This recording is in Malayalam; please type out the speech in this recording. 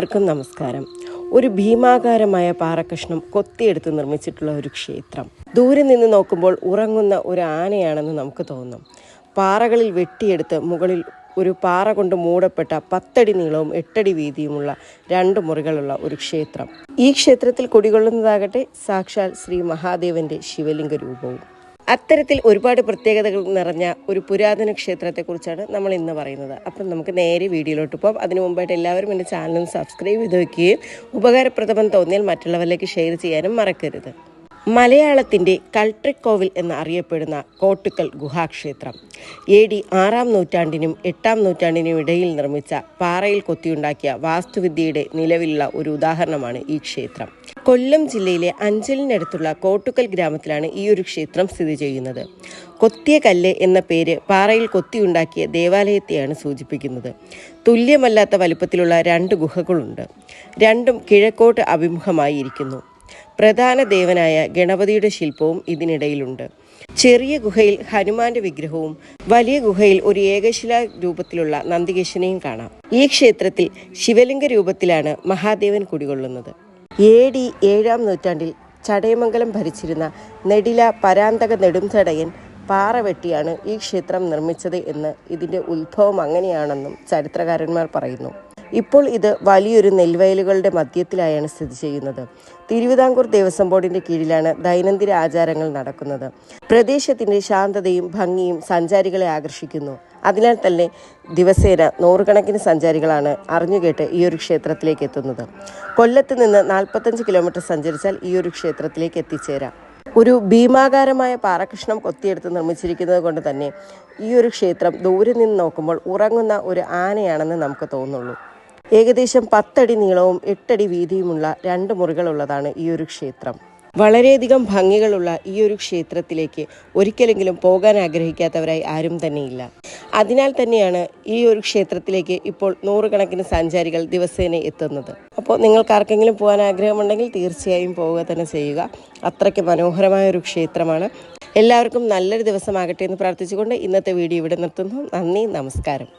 എല്ലാവർക്കും നമസ്കാരം. ഒരു ഭീമാകാരമായ പാറക്കഷ്ണം കൊത്തിയെടുത്ത് നിർമ്മിച്ചിട്ടുള്ള ഒരു ക്ഷേത്രം. ദൂരെ നിന്ന് നോക്കുമ്പോൾ ഉറങ്ങുന്ന ഒരു ആനയാണെന്ന് നമുക്ക് തോന്നും. പാറകളിൽ വെട്ടിയെടുത്ത് മുകളിൽ ഒരു പാറ കൊണ്ട് മൂടപ്പെട്ട 10 അടി നീളവും 8 അടി വീതിയുമുള്ള 2 മുറികളുള്ള ഒരു ക്ഷേത്രം. ഈ ക്ഷേത്രത്തിൽ കുടികൊള്ളുന്നതാകട്ടെ സാക്ഷാൽ ശ്രീ മഹാദേവന്റെ ശിവലിംഗ രൂപവും. അത്തരത്തിൽ ഒരുപാട് പ്രത്യേകതകൾ നിറഞ്ഞ ഒരു പുരാതന ക്ഷേത്രത്തെക്കുറിച്ചാണ് നമ്മൾ ഇന്ന് പറയുന്നത്. അപ്പം നമുക്ക് നേരെ വീഡിയോയിലോട്ട് പോകാം. അതിനു മുമ്പായിട്ട് എല്ലാവരും എൻ്റെ ചാനൽ സബ്സ്ക്രൈബ് ചെയ്ത് വയ്ക്കുകയും ഉപകാരപ്രദം തോന്നിയാൽ മറ്റുള്ളവരിലേക്ക് ഷെയർ ചെയ്യാനും മറക്കരുത്. മലയാളത്തിൻ്റെ കൾട്രിക്കോവിൽ എന്ന് അറിയപ്പെടുന്ന കോട്ടുക്കൽ ഗുഹാക്ഷേത്രം AD 6-ാം നൂറ്റാണ്ടിനും 8-ാം നൂറ്റാണ്ടിനും ഇടയിൽ നിർമ്മിച്ച പാറയിൽ കൊത്തിയുണ്ടാക്കിയ വാസ്തുവിദ്യയുടെ നിലവിലുള്ള ഒരു ഉദാഹരണമാണ് ഈ ക്ഷേത്രം. കൊല്ലം ജില്ലയിലെ അഞ്ചലിനടുത്തുള്ള കോട്ടുക്കൽ ഗ്രാമത്തിലാണ് ഈ ഒരു ക്ഷേത്രം സ്ഥിതി ചെയ്യുന്നത്. കൊത്തിയ കല്ല് എന്ന പേര് പാറയിൽ കൊത്തിയുണ്ടാക്കിയ ദേവാലയത്തെയാണ് സൂചിപ്പിക്കുന്നത്. തുല്യമല്ലാത്ത വലുപ്പത്തിലുള്ള 2 ഗുഹകളുണ്ട്. രണ്ടും കിഴക്കോട്ട് അഭിമുഖമായി ഇരിക്കുന്നു. പ്രധാന ദേവനായ ഗണപതിയുടെ ശില്പവും ഇതിനിടയിലുണ്ട്. ചെറിയ ഗുഹയിൽ ഹനുമാന്റെ വിഗ്രഹവും വലിയ ഗുഹയിൽ ഒരു ഏകശിലാ രൂപത്തിലുള്ള നന്ദികേശനെയും കാണാം. ഈ ക്ഷേത്രത്തിൽ ശിവലിംഗ രൂപത്തിലാണ് മഹാദേവൻ കുടികൊള്ളുന്നത്. AD 7-ാം നൂറ്റാണ്ടിൽ ചടയമംഗലം ഭരിച്ചിരുന്ന നെടില പരാന്തക നെടുംതടയൻ പാറ വെട്ടിയാണ് ഈ ക്ഷേത്രം നിർമ്മിച്ചത് എന്ന് ഇതിൻ്റെ ഉത്ഭവം അങ്ങനെയാണെന്നും ചരിത്രകാരന്മാർ പറയുന്നു. ഇപ്പോൾ ഇത് വലിയൊരു നെൽവയലുകളുടെ മധ്യത്തിലായാണ് സ്ഥിതി ചെയ്യുന്നത്. തിരുവിതാംകൂർ ദേവസ്വം ബോർഡിൻ്റെ കീഴിലാണ് ദൈനംദിന ആചാരങ്ങൾ നടക്കുന്നത്. പ്രദേശത്തിൻ്റെ ശാന്തതയും ഭംഗിയും സഞ്ചാരികളെ ആകർഷിക്കുന്നു. അതിനാൽ തന്നെ ദിവസേന 100 കണക്കിന് സഞ്ചാരികളാണ് അറിഞ്ഞുകേട്ട് ഈ ഒരു ക്ഷേത്രത്തിലേക്ക് എത്തുന്നത്. കൊല്ലത്ത് നിന്ന് 45 കിലോമീറ്റർ സഞ്ചരിച്ചാൽ ഈ ഒരു ക്ഷേത്രത്തിലേക്ക് എത്തിച്ചേരാം. ഒരു ഭീമാകാരമായ പാറക്കഷ്ണം കൊത്തിയെടുത്ത് നിർമ്മിച്ചിരിക്കുന്നത് കൊണ്ട് തന്നെ ഈ ഒരു ക്ഷേത്രം ദൂരെ നിന്ന് നോക്കുമ്പോൾ ഉറങ്ങുന്ന ഒരു ആനയാണെന്ന് നമുക്ക് തോന്നുള്ളൂ. ഏകദേശം 10 അടി നീളവും 8 അടി വീതിയുമുള്ള 2 മുറികളുള്ളതാണ് ഈ ഒരു ക്ഷേത്രം. വളരെയധികം ഭംഗികളുള്ള ഈ ഒരു ക്ഷേത്രത്തിലേക്ക് ഒരിക്കലെങ്കിലും പോകാൻ ആഗ്രഹിക്കാത്തവരായി ആരും തന്നെയില്ല. അതിനാൽ തന്നെയാണ് ഈ ഒരു ക്ഷേത്രത്തിലേക്ക് ഇപ്പോൾ 100 കണക്കിന് സഞ്ചാരികൾ ദിവസേന എത്തുന്നത്. അപ്പോൾ നിങ്ങൾക്ക് ആർക്കെങ്കിലും പോകാൻ ആഗ്രഹമുണ്ടെങ്കിൽ തീർച്ചയായും പോവുക തന്നെ ചെയ്യുക. അത്രയ്ക്ക് മനോഹരമായ ഒരു ക്ഷേത്രമാണ്. എല്ലാവർക്കും നല്ലൊരു ദിവസമാകട്ടെ എന്ന് പ്രാർത്ഥിച്ചുകൊണ്ട് ഇന്നത്തെ വീഡിയോ ഇവിടെ നിർത്തുന്നു. നന്ദി, നമസ്കാരം.